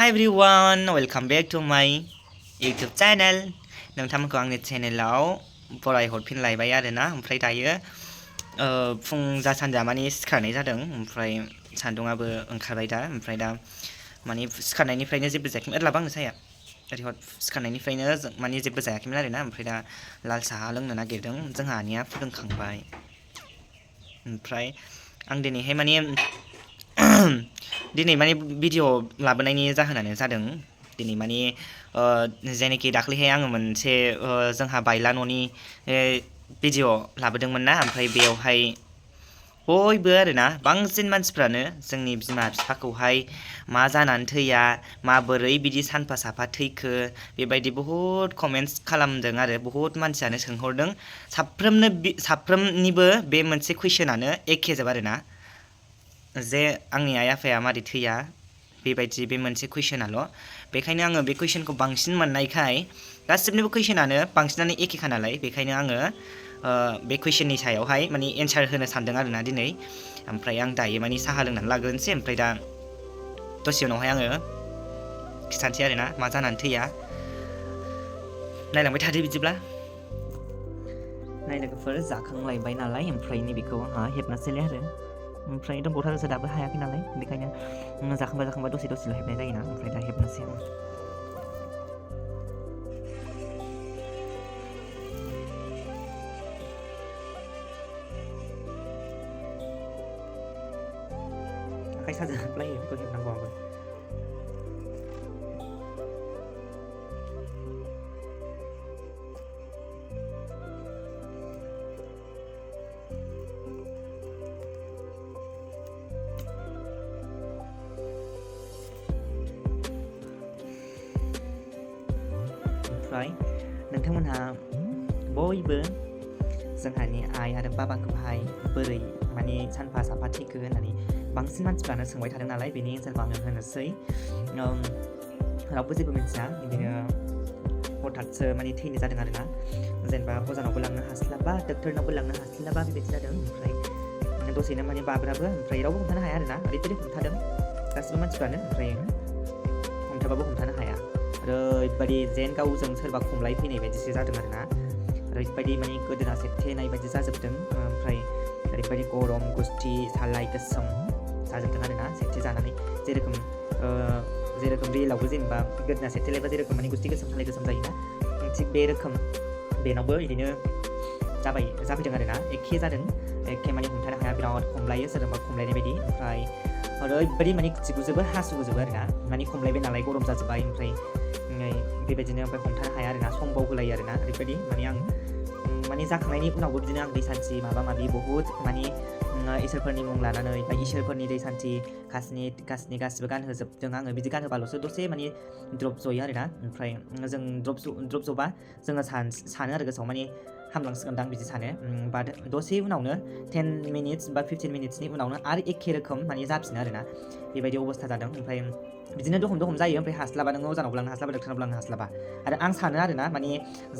Hi everyone, welcome back to my YouTube channel. नोंथांमोनखौ आंनि चेनेलाव बरायहरफिनलायबाय आरोना ओमफ्राय दायो फुं जासानजा माने सिखारनाय जादों ओमफ्राय सान्दुङाबो ओंखारबाय दा ओमफ्राय दा माने सिखारनायनिफ्रायनो जेबो जायाखैमोन ओरैलाबा आंनो साया ओरैहर सिखारनायनिफ्रायनो माने जेबो जायाखैमोन आरोना ओमफ्राय दा लाल साहा लोंनो नागिरदों जोंहानिया फुदुंखांबाय ओमफ्राय आं दिनैहाय माने दिनै माने भिडिअ लाबोनायनि जाहोनानो जादों दिनै माने जेनोखि दाख्लैहाय आङो मोनसे जोंहा बायला न'नि भिडिअ लाबोदोंमोन ना ओमफ्राय बेयावहाय बयबो आरोना बांसिन मानसिफ्रानो जोंनि बिमा बिफाखौहाय मा जानानै थैया माबोरै बिदि सानफा साफा थैखो बेबायदि बहुद कमेन्ट्स खालामदों आरो बहुद मानसियानो सोंहरदों साफ्रोमनिबो बे मोनसे कुइसनानो एखेजोब आरोना जे आंनि आइ आफाया मारै थैया बेबायदि बे मोनसे कुइसनाल' बेखायनो आङो बे कुइसनखौ बांसिन मोननायखाय गासिबनिबो कुइसनानो बांसिनानो एखेखा नालाय बेखायनो आङो बे कुइसननि सायावहाय माने एन्सार होनो सानदों आरोना दिनै ओमफ्राय आं दायो माने साहा लोंनानै लाग्रोनोसै ओमफ्राय दा दसे उनावहाय आङो खिथानोसै आरोना मा जानानै थैया नायलांबाय थादो बिदिब्ला नायलोगोफोर जाखांलायबाय नालाय ओमफ्राय नैबेखौ आंहा हेबनोसैलाय आरो ओमफ्राय दंबावथारोसो दाबो हायाखै नालाय बेखायनो जाखांबा दसेल' हेबनाय जायोना ओमफ्राय दा हेबनोसै आं आखाइ साजोबलायो बेखौ हेबनांगौआबो ओमफ्राय नोंथांमोनहा बयबो जोंहानि आइ आरो बाबाखौहाय बोरै माने सानफा साफा थैखो होननानै बांसिन मानसिफ्रानो सोंबाय थादों नालाय बेनि एन्सारखौ आङो होनोसै रावबो जेबो मिथिया बिदिनो हठाथसो माने थैनाय जादों आरोना जेनेबा अजानावबो लांनो हास्लाबा डक्टरनावबो लांनो हास्लाबा बेबायदि जादों ओमफ्राय दसेनो माने बाब्राबो ओमफ्राय रावबो हमथानो हाया आरोना ओरैबायदि हमथादों गासिबो मानसिफ्रानो ओमफ्राय हमथाबाबो हमथानो हाया ओरैबायदि जेन गावजों सोरबा खमलाय फैनाय बायदिसो जादों आरोना ओरैबायदि माने गोदोना सेबथेनाय बायदि जाजोबदों ओमफ्राय ओरैबायदि गरम गुस्थि सालाय गोसोम जाजोबदों आरोना सेबथे जानानै जेरोखोम रियेलावबो जेनेबा गोदोना सेबथेलायबा जेरोखोम माने गुस्थि गोसोम सालाय गोसोम जायोना थिग बे रोखोम बेनावबो बिदिनो जाफैदों आरोना एखे जादों एखे माने हमथानो हाया बिराद खमलायो सोरजोंबा खमलायनाय बायदि ओमफ्राय ओरैबायदि माने खुथिगुजोबो हासुगुजोबो आरोना माने खमलायबाय नालाय गरम जाजोब्बाय ओमफ्राय बेबायदिनो ओमफ्राय हमथानो हाया आरोना समबाव होलायो आरोना ओरैबायदि माने आं माने जाखांनायनि उनावबो बिदिनो आं दै सान्थि माबा माबि बहुद माने इसोरफोरनि मुं लानानै बा इसोरफोरनि दै सान्थि खासनि गासिबो गानहोजोबदों आङो बिदि गानहोबाल'सो दसे माने द्रप जयो आरोना ओमफ्राय जों द्रप जबा जोङो सानो आरो गोसोआव माने हामलांसिगोनदां बिदि सानो बाट दसे उनावनो 10 मिनिट्स बा 15 मिनिट्सनि उनावनो आरो एखे रोखोम माने जाफिनो आरोना बेबायदि अबस्था जादों ओमफ्राय बिदिनो दहम जायो ओमफ्राय हास्लाबा नोङो अजानावबो लांनो हास्लाबा डक्टरनावबो लांनो हास्लाबा आरो आं सानो आरोना माने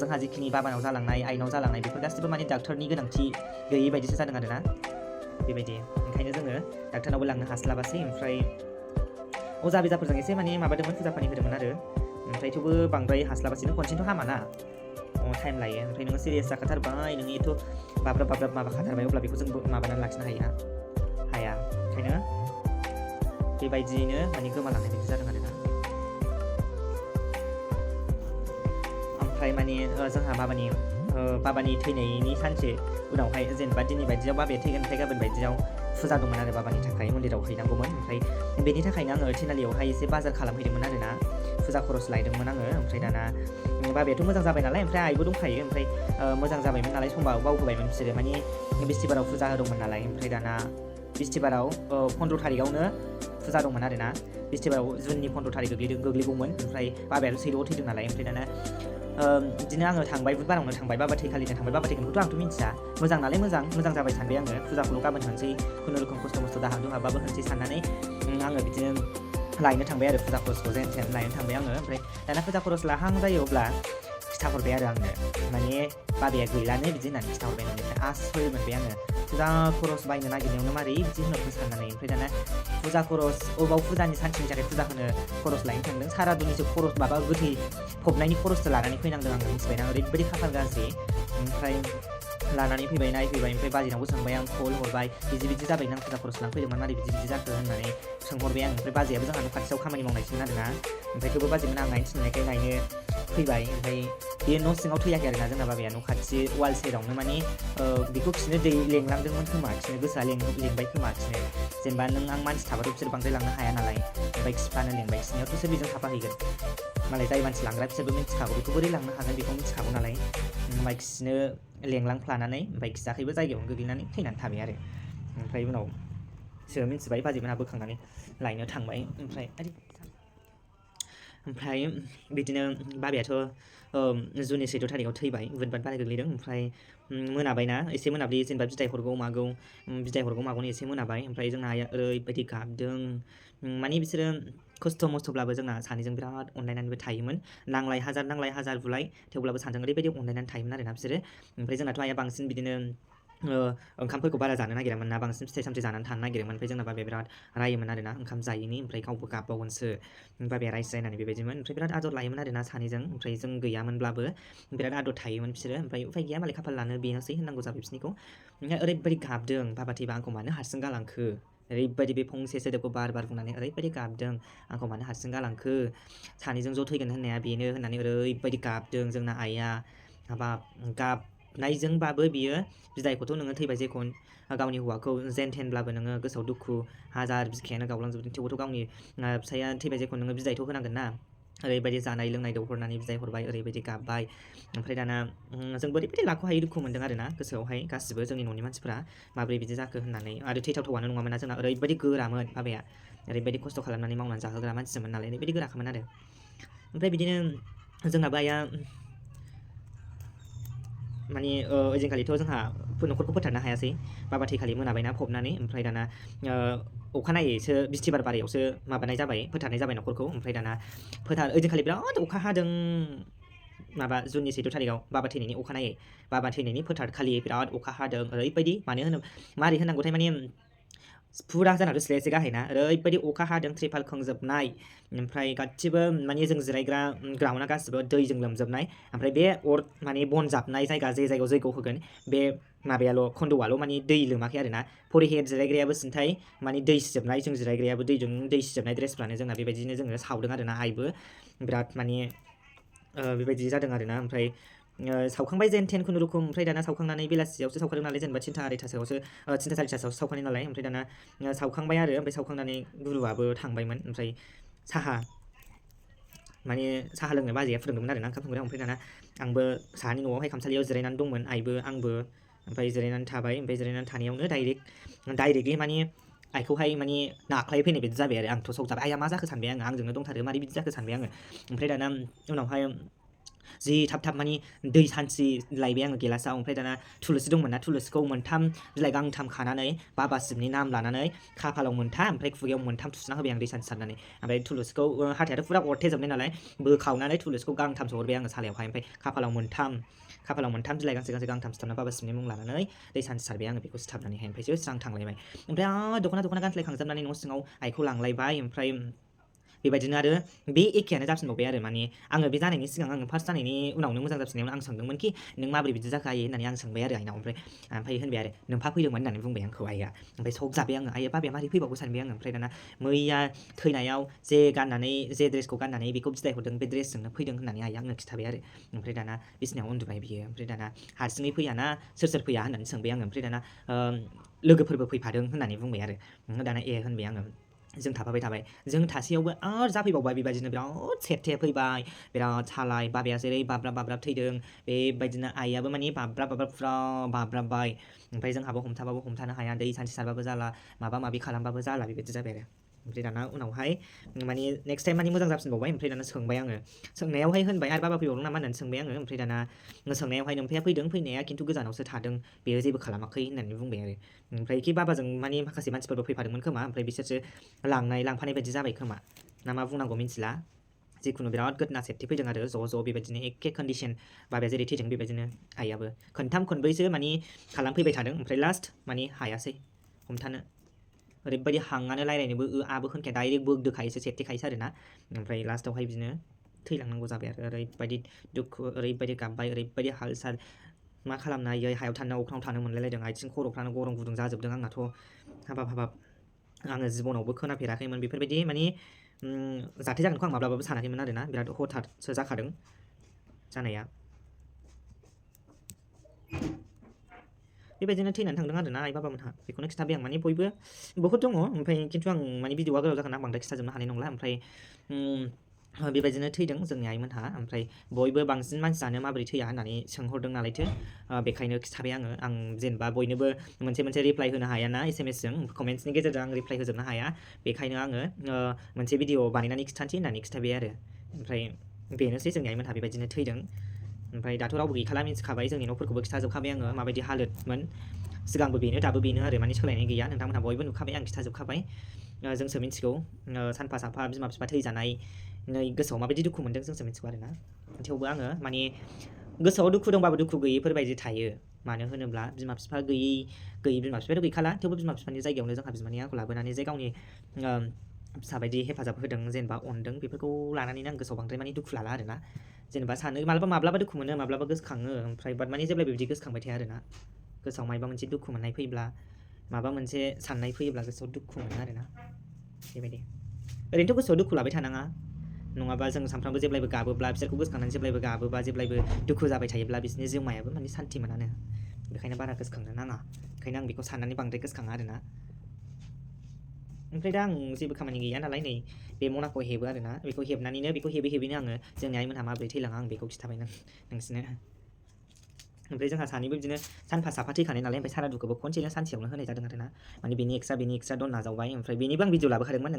जोंहा जिखिनि बाबानाव जालांनाय आइनाव जालांनाय बेफोर गासिबो माने डाक्टरनि गोनांथि गैयै बायदिसो जादों आरोना बेबायदि ओंखायनो जोङो डाक्टरनावबो लांनो हास्लाबासै ओमफ्राय अजा बेजाफोरजों एसे माने माबादोंमोन फुजा पानि होदोंमोन आरो ओमफ्राय थेवबो बांद्राय हास्लाबासै नों खनसेथ' हामाना टाइम लायो ओमफ्राय नोङो सिरियास जाखाथारबाय नोङो एथ' बाब्राब माबाखाथारबाय अब्ला बेखौ जों माबानानै लाखिनो हाया ओंखायनो बेबायदियैनो माने गोमालांनाय बायदि जादों आरोना ओमफ्राय माने जोंहा बाबानि थैनायनि सानसे उनावहाय जेनेबा दिनै बायदियाव बाबाया थैगोन ओमफ्राय गाबोन बायदियाव फुजा दंमोन आरो बाबानि थाखाय मन्दिराव हैनांगौमोन ओमफ्राय बेनि थाखायनो आङो थिनालियावहाय एसे बाजार खालामहैदोंमोन आरोना फुजा खरस लायदोंमोन आङो ओमफ्राय दाना बाबायाथ' मोजां जाबाय नालाय ओमफ्राय आइबो दंखायो ओमफ्राय मोजां जाबायमोन नालाय समबा बावहोबायमोन बिसोरो माने बिस्थिबाराव फुजा होदोंमोन नालाय ओमफ्राय दाना बिस्थिबाराव 15 थारिखआवनो फुजा दंमोन आरोना बिस्थिबाराव जुननि 15 थारिख गोग्लैगौमोन ओमफ्राय बाबायाथ' सैद'आव थैदों नालाय ओमफ्राय दाना बिदिनो आङो थांबाय बुधबारावनो थांबाय बाबा थैखालिनो थांबाय बाबा थैगोनखौथ' आंथ' मिन्थिया मोजां नालाय मोजां जाबाय सानबाय आङो फुजाखौल' गाबोन होनोसै खुनुरुखुम खस्थ' मस्थ' दाहाबाबो होनोसै साननानै आङो बिदिनो लायनो थांबाय आरो फुजा खरसखौ जेन लायनो थांबाय आङो ओमफ्राय दाना फुजा खरस लाहां जायो अब्ला खिथाहरबाय आरो आंनो माने बाबाया गैलानो बिदि होननानै खिथाहरबाय ओमफ्राय आसरित मोनबाय आङो फुजा खरस बायनो नागिरनायावनो मारै बिदि होनना साननानै ओमफ्राय दाना फुजा खरस अबाव फुजानि सानसेनि थाखाय फुजा होनो खरस लायनो थांदों सारादुनिसो खरस माबा गोथै फबनायनि खरससो लानानै फैनांदों आङो मिथिबायना ओरैबायदि खाफाल गाज्रि ओमफ्राय लानानै फैबाय नायफैबाय ओमफ्राय बाजैनावबो सोंबाय आं कल हरबाय बिदि जाबाय नों फुजा खरस लांफैदोंमोन मारै बिदि जाखो होननानै सोंहरबाय आं ओमफ्राय बाजैयाबो जोंहा न' खाथियाव खामानि मावनायसोमोन आरोना ओमफ्राय थेवबो बाजैमोन आं नायनो थिननायखाय नायनो फैबाय ओमफ्राय बे न' सिङाव थैयाखै आरोना जोंना बाबाया न' खाथि वाल सेरावनो माने बेखौ खिनो दै लेंलांदोंमोन खोमा खिनो गोसोआ लेंबाय खोमा खिनो जेनेबा नों आं मानसि थाबाथ' बिसोर बांद्राय लांनो हाया नालाय ओमफ्राय खिफानो लेंबाय खिनायावथ' बिसोर बेजों थाफाहैगोन मालाय जाय मानसि लांग्रा बिसोरबो मिथिखागौ बेखौ बोरै लांनो हागोन बेखौ मिथिखागौ नालाय ओमफ्राय खिनो लेंलांफ्लानानै ओमफ्राय खिजाखैबो जायगायावनो गोग्लैनानै थैनानै थाबाय आरो ओमफ्राय उनाव सो मिथिबाय बाजैमोनहा बोखांनानै लायनो थांबाय ओमफ्राय बिदिनो बाबायाथ' जुननि 14 थारिखआव थैबाय बुधबार बाराय गोग्लैदों ओमफ्राय मोनाबायना एसे मोनाब्लि जेनेबा बिदाय हरगौ मागौनि एसे मोनाबाय ओमफ्राय जोंना आइया ओरैबायदि गाबदों माने बिसोरो खस्थ' मस्थ'ब्लाबो जोंना सानैजों बिराद अनलायनानैबो थायोमोन नांलाय हाजार बुलाय थेवब्लाबो सानैजों ओरैबायदि अनलायनानै थायोमोन आरोना बिसोरो ओमफ्राय जोंनाथ' आइया बांसिन बिदिनो ओंखामफोरखौ बारा जानो नागिरामोन ना बांसिन फिथाइ सामथाइ जानानै थानो नागिरोमोन ओमफ्राय जोंना बाबाया बिराद रायोमोन आरोना ओंखाम जायैनि ओमफ्राय गावबो गाबबावगोनसो बाबाया रायज्लायनानै बेबायदिमोन ओमफ्राय बिराद आदर लायोमोन आरोना सानैजों ओमफ्राय जों गैयामोनब्लाबो बिराद आदर थायोमोन बिसोरो ओमफ्राय उफाय गैया मालाय खाफाल लानो बेनोसै होननांगौ जाबाय बिसोरनिखौ ओरैबायदि गाबदों बाबा थैबा आंखौ मानो हारसिं गालांखो ओरैबायदि बे फंसे सोदोबखौ बार बुंनानै ओरैबायदि गाबदों आंखौ मानो हारसिं गालांखो सानैजों ज' थैगोन होननाया बेनो होननानै ओरैबायदि गाबदों जोंना आइया हाबाब गाबनायजोंबाबो बियो बिदायखौथ' नोङो थैबाय जेखौ गावनि हौवाखौ जेन थेनब्लाबो नोङो गोसोआव दुखु हाजार बिखायानो गावलांजोबदों थेवबोथ' गावनि फिसाया थैबाय जेखौ नोङो बिदायथ' होनांगोन ना ओरैबायदि जानाय लोंनाय दौहरनानै बिदाय हरबाय ओरैबायदि गाबबाय ओमफ्राय दाना जोंबो ओरैबायदि लाख'हायै दुखु मोन्दों आरोना गोसोआवहाय गासिबो जोंनि न'नि मानसिफ्रा माबोरै बिदि जाखो होननानै आरो थैथावथावानो नङामोन ना जोंना ओरैबायदि गोरामोन बाबाया ओरैबायदि खस्थ' खालामनानै मावनानै जाहोग्रा मानसिमोन नालाय ओरैबायदि गोराखामोन आरो ओमफ्राय बिदिनो जोंना आइया माने ओइदिनखालिथ' जोंहा न'खरखौ फोथारनो हायासै बाबा थैखालि मोनाबायना फबनानै ओमफ्राय दाना अखानायैसो बिस्थिबार बारायावसो माबानाय जाबाय फोथारनाय जाबाय न'खरखौ ओमफ्राय दाना ओइदिनखालि बिराद अखा हादों माबा जुननि 14 थारिखआव बाबा थैनायनि अखानायै बाबा थैनायनि फोथारखालि बिराद अखा हादों ओरैबायदि मारै होनांगौथाय माने फुरा जानाथ' सिलाया एसे गाहायना ओरैबायदि अखा हादों त्रिपाल खोंजोबनाय ओमफ्राय गासिबो माने जों जिरायग्रा ग्राउन्डआ गासिबो दैजों लोमजोबनाय ओमफ्राय बे माने बन जाबनाय जायगा जे जायगायाव जैग' होगोन बे माबायाल' खन्द'आल' माने दै लोमाखै आरोना परिहेत जिरायग्रायाबो सिन्थाय माने दै सिजोबनाय जों जिरायग्रायाबो दैजों दै सिजोबनाय ड्रेसफ्रानो जोंना बेबायदिनो जोङो सावदों आरोना आइबो बिराद माने बेबायदि जादों आरोना ओमफ्राय सावखांबाय जेन थेन खुनुरुखुम ओमफ्राय दाना सावखांनानै बेलासियावसो सावखादों नालाय जेनेबा 3ता 4रिथासोआवसो सावखानाय नालाय ओमफ्राय दाना सावखांबाय आरो ओमफ्राय सावखांनानै गुरुआबो थांबायमोन ओमफ्राय साहा लोंनो बाजैया फुदुंदोंमोन आरोना ओंखाम संग्रायाव ओमफ्राय दाना आंबो साहानि न'आवहाय खामसालियाव जिरायनानै दंमोन आइबो आंबो ओमफ्राय जिरायनानै थाबाय ओमफ्राय जिरायनानै थानायावनो डाइरेक्टलि माने आइखौहाय माने नाख्लाय फैनाय बायदि जाबाय आरो आंथ' सक जाबाय आइया मा जाखो सानबाय आंजोंनो दंथारो मारै बिदि जाखो सानबाय आङो ओमफ्राय दाना उनावहाय जि थाब माने दै सानस्रि लायबाय आङो गिलासाव ओमफ्राय दाना थुलुसि दंमोन ना थुलुसिखौ मोनथाम बिलाइ गांथाम खानानै बाबा शिबनि नाम लानानै खाफालाव मोनथाम ओमफ्राय खुगायाव मोनथाम थुना होबाय आं दै सानस्रि सारनानै ओमफ्राय थुलुसिखौ हाथायाथ' फुरा अरथेजोबनाय नालाय बोखावनानै थुलुसिखौ गांथामसो हरबाय आङो सालायावहाय ओमफ्राय खाफालाव मोनथाम बिलाइ गांसे गांथाम सिथाबना बाबा शिबनि मुं लानानै दै सानस्रि सारबाय आङो बेखौ सिथाबनानैहाय ओमफ्रायसो स्रां थांलायबाय ओमफ्राय दख'ना गानस्लायखांजोबनानै न' सिङाव आइखौ लांलायबाय ओमफ्राय बेबायदिनो आरो बे एखेयानो जाफिनबावबाय आरो माने आङो बे जानायनि सिगां आङो फार्स्ट जानायनि उनावनो मोजां जाफिननायावनो आं सोंदोंमोन कि नों माबोरै बिदि जाखो आयै होननानै आं सोंबाय आरो आइनाव ओमफ्राय होनबाय आरो नोंफा फैदोंमोन होननानै बुंबाय आंखौ आइया ओमफ्राय सक जाबाय आङो आइया बाबाया मारै फैबावगौ सानबाय आङो ओमफ्राय दाना मैया थैनायाव जे ड्रेसखौ गाननानै बेखौ बिदाय हरदों बे ड्रेसजोंनो फैदों होननानै आइया आंनो खिथाबाय आरो ओमफ्राय दाना बिसिनायाव उन्दुबाय बियो ओमफ्राय दाना हारसिङै फैयाना सोर फैया होननानै सोंबाय आङो ओमफ्राय दाना लोगोफोरबो फैफादों होननानै बुंबाय आरो दाना होनबाय आङो जों थाफाबाय थाबाय जों थासेयावबो आरो जाफैबावबाय बेबायदिनो बिराद सेरथे फैबाय बिराद सालाय बाबाया जेरै बाब्राब थैदों बेबायदिनो आइयाबो माने बाब्राब फुरा बाब्राबबाय ओमफ्राय जोंहाबो हमथानो हाया दै सानस्रि सारबाबो जाला माबा खालामबाबो जाला बेबायदि जाबाय आरो ओमफ्राय दाना उनावहाय माने नेक्स्ट टाइम माने मोजां जाफिनबावबाय ओमफ्राय दाना सोंबाय आङो सोंनायावहाय होनबाय आरो बाबा फैबावदों नामा होननानै सोंबाय आङो ओमफ्राय दाना सोंनायावहाय नोमफाया फैनाया खिन्थु गोजानावसो थादों बेयो जेबो खालामाखै होननानै बुंबाय आरो ओमफ्राय कि बाबाजों माने माखासे मानसिफोरबो फैफादोंमोन खोमा ओमफ्राय बिसोरसो लांफानाय बायदि जाबाय खोमा ना मा बुंनांगौ मिथिला जिखुनु बिराद गोदना सेफटि फैदों आरो ज' बेबायदिनो एखे कन्डिसन बाबाया जेरै थैदों बेबायदिनो आइयाबो खनथाम खनब्रैसो माने खालामफैबाय थादों ओमफ्राय लास्ट माने हायासै हमथानो ओरैबायदि हांआनो रायलायनोबो आबो होनखाया डाइरेक्ट बोगदोखायोसो सेफटिखायोसो आरोना ओमफ्राय लास्टआवहाय बिदिनो थैलांनांगौ जाबाय आरो ओरैबायदि दुखु ओरैबायदि गाबबाय ओरैबायदि हाल साल मा खालामनो हायै हायाव थानो अख्राङाव थानो मोनलायलायदों आथिं खर'फ्रानो गरम गुदुं जाजोबदों आंनाथ' हाबाब आङो जिबनावबो खोनाफेराखैमोन बेफोरबायदि माने जाथाय जागोनखौ आं माब्लाबाबो सानाखैमोन आरोना बिराद हथाथसो जाखादों जानाया बेबायदिनो थैनानै थांदों आरोना आइ बाबामोनहा बेखौनो खिथाबाय आं माने बयबो बहुत दङ ओमफ्राय खिन्थु आं माने भिडिअआ गोलाव जागोन आं बांद्राय खिथाजोबनो हानाय नंला ओमफ्राय बेबायदिनो थैदों जोंनि आइमोनहा ओमफ्राय बयबो बांसिन मानसियानो माबोरै थैया होननानै सोंहरदों नालायथो बेखायनो खिथाबाय आं जेनेबा बयनोबो मोनसे रिप्लाइ होनो हायाना SMS जों कमेन्ट्सनि गेजेरजों आं रिप्लाइ होजोबनो हाया बेखायनो आङो मोनसे भिडिअ बानायनानै खिथानोसै होननानै खिथाबाय आरो ओमफ्राय बेनोसै जोंनि आइमोनहा बेबायदिनो थैदों ओमफ्राय दाथ' रावबो गैखाला मिथिखाबाय जोंनि न'फोरखौबो खिथाजोबखाबाय आङो माबायदि हालोदमोन सिगांबो बेनो दाबो बेनो आरो माने सोलायनाय गैया नोंथांमोनहा बयबो नुखाबाय आं खिथाजोबखाबाय जोंसो मिथिगौ सानफा साफा बिमा बिफा थैजानाय गोसोआव माबायदि दुखु मोन्दों जोंसो मिथिगौ आरोना थेवबो आङो माने गोसोआव दुखु दंबाबो दुखु गैयैफोरबायदि थायो मानो होनोब्ला बिमा बिफा गैयि बिमा बिफायाथ' गैखाला थेवबो बिमा बिफानि जायगायावनो जोंहा बिमानि आंखौ लाबोनानै जे गावनि फिसा बायदि हेफाजाब होदों जेनेबा अनदों बेफोरखौ लानानैनो आं गोसोआव बांद्राय माने दुखु लाला आरोना जेनेबा सानो माब्लाबा दुखु मोनो माब्लाबा गोसोखाङो ओमफ्राय बाट माने जेब्लायबो बिदि गोसोखांबाय थाया आरोना गोसोआव माबा मोनसे दुखु मोननाय फैयोब्ला माबा मोनसे साननाय फैयोब्ला गोसोआव दुखु मोनो आरोना बेबायदि ओरैनोथ' गोसोआव दुखु लाबाय थानाङा नङाबा जों सानफ्रामबो जेब्लायबो गाबोब्ला बिसोरखौ गोसोखांनानै जेब्लायबो गाबोबा जेब्लायबो दुखु जाबाय थायोब्ला बिसोरनि जिउमायाबो माने सान्थि मोनानो बेखायनो बारा गोसोखांनो नाङा ओंखायनो आं बेखौ साननानै बांद्राय गोसोखाङा आरोना ओमफ्राय दा आं जेबो खामानि गैया नालाय नै बे मनाखौ हेबो आरोना बेखौ हेबनानैनो बेखौ हेबैनो आङो जोंनि आइमोनहा माबोरै थैलाङा आं बेखौ खिथाबाय नोंसिनो ओमफ्राय जोंहा सानैबो बिदिनो सानफा साफा थैखानाय नालाय ओमफ्राय सारादुखौबो खनसेनो सानसेयावनो होनाय जादों आरोना माने बेनि एक्सट्रा दन नाजावबाय ओमफ्राय बेनिबो आं भिडिअ लाबोखादोंमोन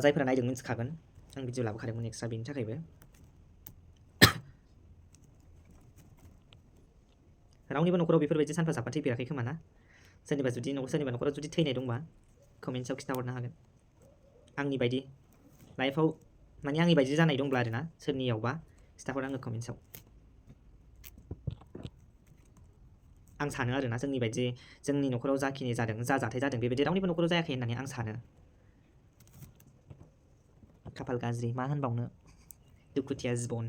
जायफोरा नायदों मिथिखागोन आं भिडिअ लाबोखादोंमोन एक्सट्रा बेनि थाखायबो रावनिबो न'खराव बेफोरबायदि सानफा साफा थैफेराखै खोमा ना सोरनिबा न'खराव जुदि थैनाय दंबा कमेन्ट्सआव खिन्थाहरनो हागोन आंनि बायदि लाइफआव माने आंनि बायदि जानाय दंब्ला आरोना सोरनियावबा खिन्थाहर आङो कमेन्ट्सआव आं सानो आरोना जोंनि न'खराव जाखिनि जादों जा जाथाय जादों बेबायदि रावनिबो न'खराव जायाखै होननानै आं सानो खाफाल गाज्रि मा होनबावनो दुखुथिया जिबन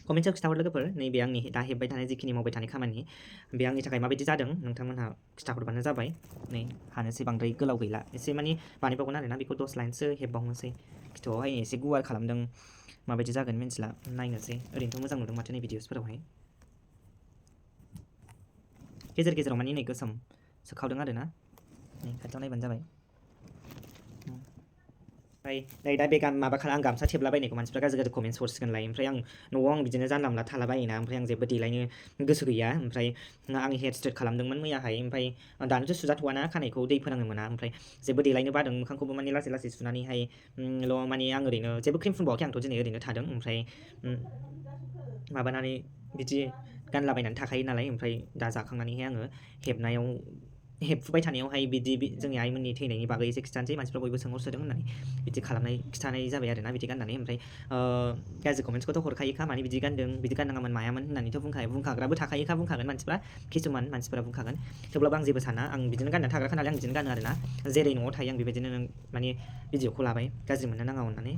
कमेन्ट्सआव खिथाहर लोगोफोर नैबे आंनि दा हेब्बाय थानाय जिखिनि मावबाय थानाय खामानि बे आंनि थाखाय माबायदि जादों नोंथांमोनहा खिथाहरबानो जाबाय नै हानोसै बांद्राय गोलाव गैला एसे माने बानायबावगोन आरोना बेखौ 10 लाइनसो हेबबावनोसै खिथावहाय एसे गुवार खालामदों माबायदि जागोन मिन्थिला नायनोसै ओरैनोथ' मोजां नुदों माथो नै भिडिअसफोरावहाय गेजेर गेजेराव माने नै गोसोम सोखावदों आरोना नै खाथियाव नायबानो जाबाय ओमफ्राय नै दा बे आं गामसा थेबलाबायनायखौ मानसिफ्रा गाज्रि कमेन्ट्स हरसिगोनलाय ओमफ्राय आं न'आव आं बिदिनो जानला मोनला थालाबायोना ओमफ्राय आं जेबो देलायनो गोसो गैया ओमफ्राय आं हेयार स्ट्रेट खालामदोंमोन मैयाहाय ओमफ्राय दानोथ' सुजाथ'वाना खानायखौ दै फोनांनो मोना ओमफ्राय जेबो देलायनो बादों मोखांखौबो माने लासै सुनानैहाय माने आं ओरैनो जेबो क्रिम फुनबावाखै आंथ' दिनै ओरैनो थादों ओमफ्राय माबानानै बिदि गानलाबायनानै थाखायो नालाय ओमफ्राय दा जाखांनानैहाय आङो हेबफुबाय थानायावहाय बिदि जोंनि आइमोननि थैनायनि बागै एसे खिथानोसै मानसिफ्रा बयबो सोंहरसोदों होननानै बिदि खिथानाय जाबाय आरोना बिदि गाननानै ओमफ्राय गाज्रि कमेन्ट्सखौथ' हरखायोखा माने बिदि गानदों बिदि गाननाङामोन मायामोन होननानैथ' बुंखाग्राबो थाखायोखा बुंखागोन मानसिफ्रा किसुमान मानसिफोरा बुंखागोन थेवब्लाबो आं जेबो साना आं बिदिनो गाननानै थाग्राखा नालाय आं बिदिनो गानो आरोना जेरै न'आव थायो आं बेबायदिनो माने भिडिअखौ लाबाय गाज्रि मोननो नाङा होननानै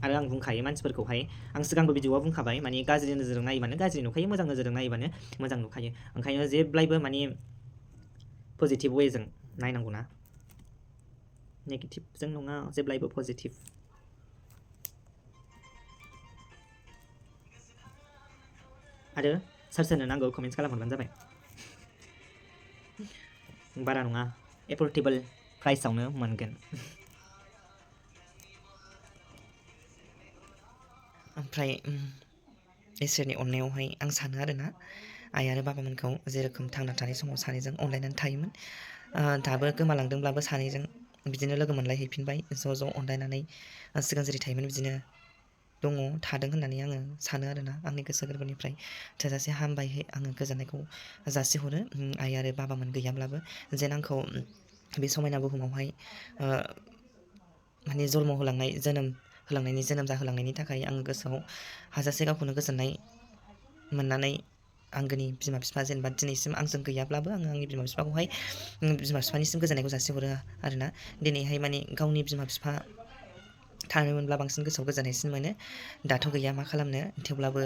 आरो आं बुंखायो मानसिफोरखौहाय आं सिगांबो भिडिअआव बुंखाबाय माने गाज्रि नोजोरजों नायोबानो गाज्रि नुखायो मोजां नोजोरजों नायोबानो मोजां नुखायो ओंखायनो जेब्लायबो माने पजिटिभ वेजों नायनांगौना नेगेटिभजों नङा जेब्लायबो पजिटिभ आरो सोरनो नांगौ कमेन्ट्स खालामहरबानो जाबाय बारा नङा एफर्डेबल प्राइसआवनो मोनगोन ओमफ्राय इसोरनि अननायावहाय आं सानो आरोना आइ आरो बाबामोनखौ जेरोखोम थांना थानाय समाव सानैजों अनलायनानै थायोमोन दाबो गोमालांदोंब्लाबो सानैजों बिदिनो लोगो मोनलायहैफिनबाय ज' अनलायनानै सिगां जेरै थायोमोन बिदिनो दङ थादों होननानै आङो सानो आरोना आंनि गोसो गोरबोनिफ्राय थोजासे हामबायहै आङो गोजोननायखौ जासिहरो आइ आरो बाबामोन गैयाब्लाबो जेन आंखौ बे समायना बुहुमावहाय माने जन्म होलांनाय जोनोम जाहोलांनायनि थाखाय आङो गोसोआव हाजासे गावखौनो गोजोननाय मोननानै आंगोनि बिमा बिफा जेनेबा दिनैसिम आंजों गैयाब्लाबो आङो आंनि बिमा बिफाखौहाय बिमा बिफानिसिम गोजोननायखौ जासिहरो आरोना दिनैहाय माने गावनि बिमा बिफा थानो मोनब्ला बांसिन गोसोआव गोजोननायसिन मोनो दाथ' गैया मा खालामनो थेवब्लाबो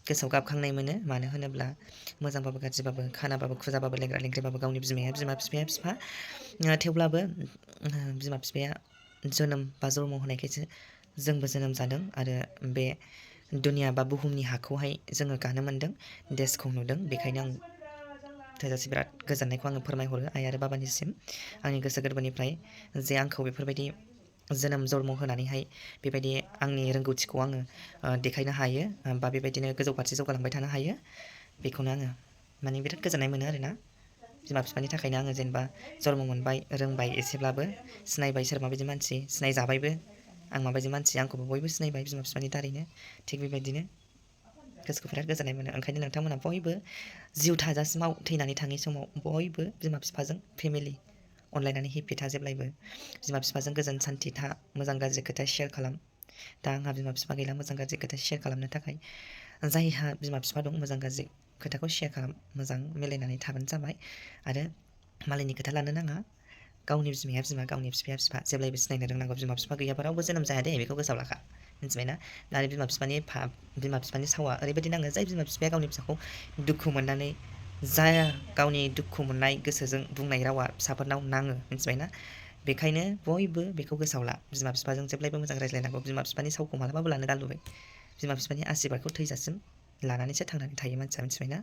गोसोआव गाबखांनाय मोनो मानो होनोब्ला मोजांबाबो गाज्रिबाबो खानाबाबो खुजाबाबो लेंग्रा लेंग्रिबाबो गावनि बिमाया बिमा बिफाया बिफा थेवब्लाबो बिमा बिफाया जोनोम बा जन्म होनायखायसो जोंबो जोनोम जादों आरो बे दुनिया बा बुहुमनि हाखौहाय जोङो गानो मोन्दों देशखौ नुदों बेखायनो आं थोजासे बिराद गोजोननायखौ आङो फोरमायहरो आइ आरो बाबानिसिम आंनि गोसो गोरबोनिफ्राय जे आंखौ बेफोरबायदि जोनोम जन्म होनानैहाय बेबायदि आंनि रोंगौथिखौ आङो देखायनो हायो बा बेबायदिनो गोजौ फारसे जौगालांबाय थानो हायो बेखौनो आङो माने बिराद गोजोननाय मोनो आरोना बिमा बिफानि थाखायनो आङो जेनेबा जन्म मोनबाय रोंबाय एसेब्लाबो सिनायबाय सोर माबायदि मानसि सिनायजाबायबो आं माबायदि मानसि आंखौबो बयबो सिनायबाय बिमा बिफानि दारैनो थिग बेबायदिनो गोसोखौ बिराद गोजोननाय मोनो ओंखायनो नोंथांमोना बयबो जिउ थाजासिमाव थैनानै थाङै समाव बयबो बिमा बिफाजों फेमिलि अनलायनानै हेपि था जेब्लायबो बिमा बिफाजों गोजोन सान्थि था मोजां गाज्रि खोथा शेयार खालाम दा आंहा बिमा बिफा गैला मोजां गाज्रि खोथा शेयार खालामनो थाखाय जायहा बिमा बिफा दं मोजां गाज्रि खोथाखौ शेयार खालाम मोजां मिलायनानै थाबानो जाबाय आरो मालायनि खोथा लानो नाङा गावनि बिमाया बिमा गावनि बिफाया बिफा जेब्लायबो सिनायनो रोंनांगौ बिमा बिफा गैयाबा रावबो जोनोम जाया दे बेखौ गोसोआव लाखा मिथिबायना आरो बिमा बिफानि सावा ओरैबायदि नाङो जाय बिमा बिफाया गावनि फिसाखौ दुखु मोननानै जाया गावनि दुखु मोननाय गोसोजों बुंनाय रावा फिसाफोरनाव नाङो मिथिबायना बेखायनो बयबो बेखौ गोसोआव ला बिमा बिफाजों जेब्लायबो मोजां रायज्लायनांगौ बिमा बिफानि सावखौ मालाबाबो लानो गारबोबाय बिमा बिफानि आशीर्बादखौ थैजासिम लानानैसो थांनानै थायो मानसिया मिथिबायना